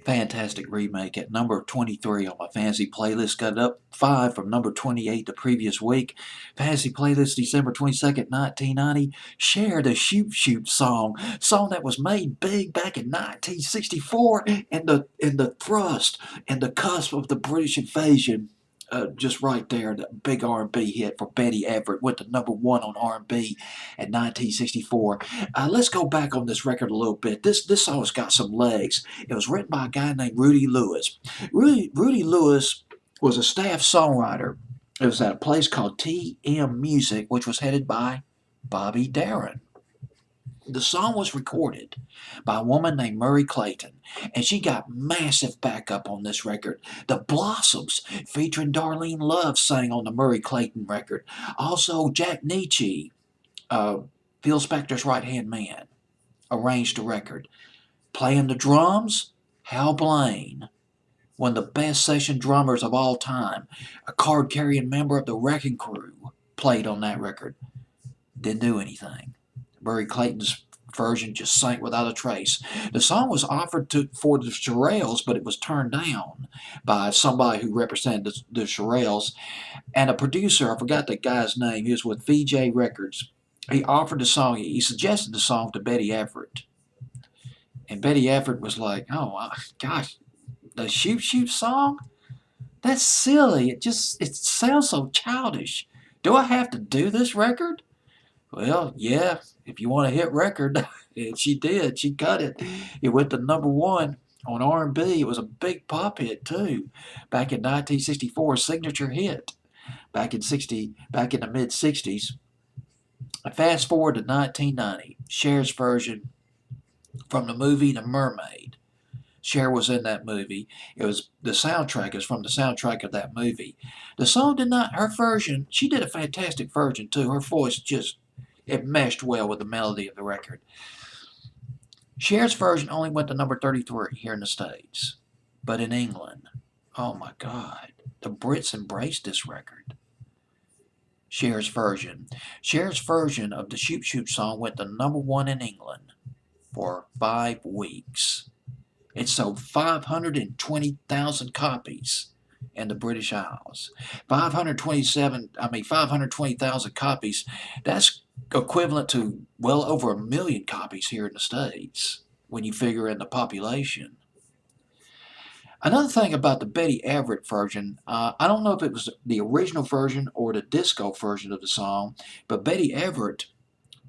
Fantastic remake at number 23 on my fantasy playlist. Got up 5 from number 28 the previous week. Fantasy playlist December 22nd, 1990. Cher, the Shoop Shoop song. Song that was made big back in 1964 in the thrust and the cusp of the British invasion. Just right there, the big R&B hit for Betty Everett went to number one on R&B in 1964. Let's go back on this record a little bit. This song's got some legs. It was written by a guy named Rudy Lewis. Rudy Lewis was a staff songwriter. It was at a place called TM Music, which was headed by Bobby Darin. The song was recorded by a woman named Murray Clayton, and she got massive backup on this record. The Blossoms, featuring Darlene Love, sang on the Murray Clayton record. Also, Jack Nietzsche, Phil Spector's right-hand man, arranged the record. Playing the drums, Hal Blaine, one of the best session drummers of all time, a card-carrying member of the Wrecking Crew, played on that record. Didn't do anything. Murray Clayton's version just sank without a trace. The song was offered for the Shirelles, but it was turned down by somebody who represented the Shirelles. And a producer, I forgot that guy's name, he was with VJ Records. He offered the song, he suggested the song to Betty Everett. And Betty Everett was like, oh, gosh, the Shoop Shoop song? That's silly. It sounds so childish. Do I have to do this record? Well, yeah, if you want a hit record, and she did. She cut it. It went to number one on R&B. It was a big pop hit too, back in 1964, a signature hit. Back in the mid '60s. Fast forward to 1990, Cher's version from the movie The Mermaid. Cher was in that movie. It was the soundtrack is from the soundtrack of that movie. The song did not. Her version. She did a fantastic version too. Her voice just it meshed well with the melody of the record. Cher's version only went to number 33 here in the States. But in England, oh my God, the Brits embraced this record. Cher's version. Cher's version of the Shoop Shoop song went to number one in England for 5 weeks. It sold 520,000 copies in the British Isles. 520,000 copies. That's equivalent to well over 1 million copies here in the States when you figure in the population. Another thing about the Betty Everett version, I don't know if it was the original version or the disco version of the song, but Betty Everett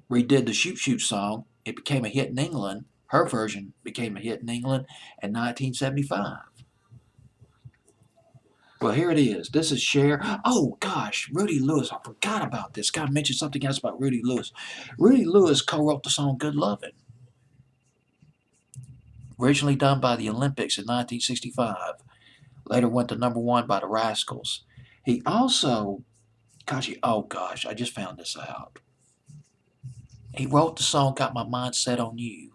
redid the Shoop Shoop song. It became a hit in England. Her version became a hit in England in 1975. Well, here it is. This is Cher. Oh, gosh, Rudy Lewis. I forgot about this. Got to mention something else about Rudy Lewis. Rudy Lewis co-wrote the song Good Lovin'. Originally done by the Olympics in 1965. Later went to number one by the Rascals. He also, oh gosh, I just found this out. He wrote the song Got My Mind Set on You,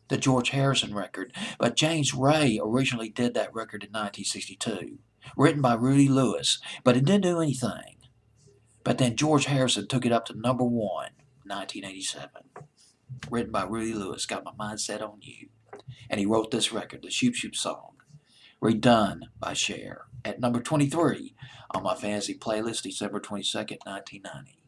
the George Harrison record, but James Ray originally did that record in 1962. Written by Rudy Lewis, but it didn't do anything. But then George Harrison took it up to number one, 1987. Written by Rudy Lewis, Got My Mind Set on You. And he wrote this record, the Shoop Shoop song, redone by Cher, at number 23 on my fantasy playlist, December 22nd, 1990.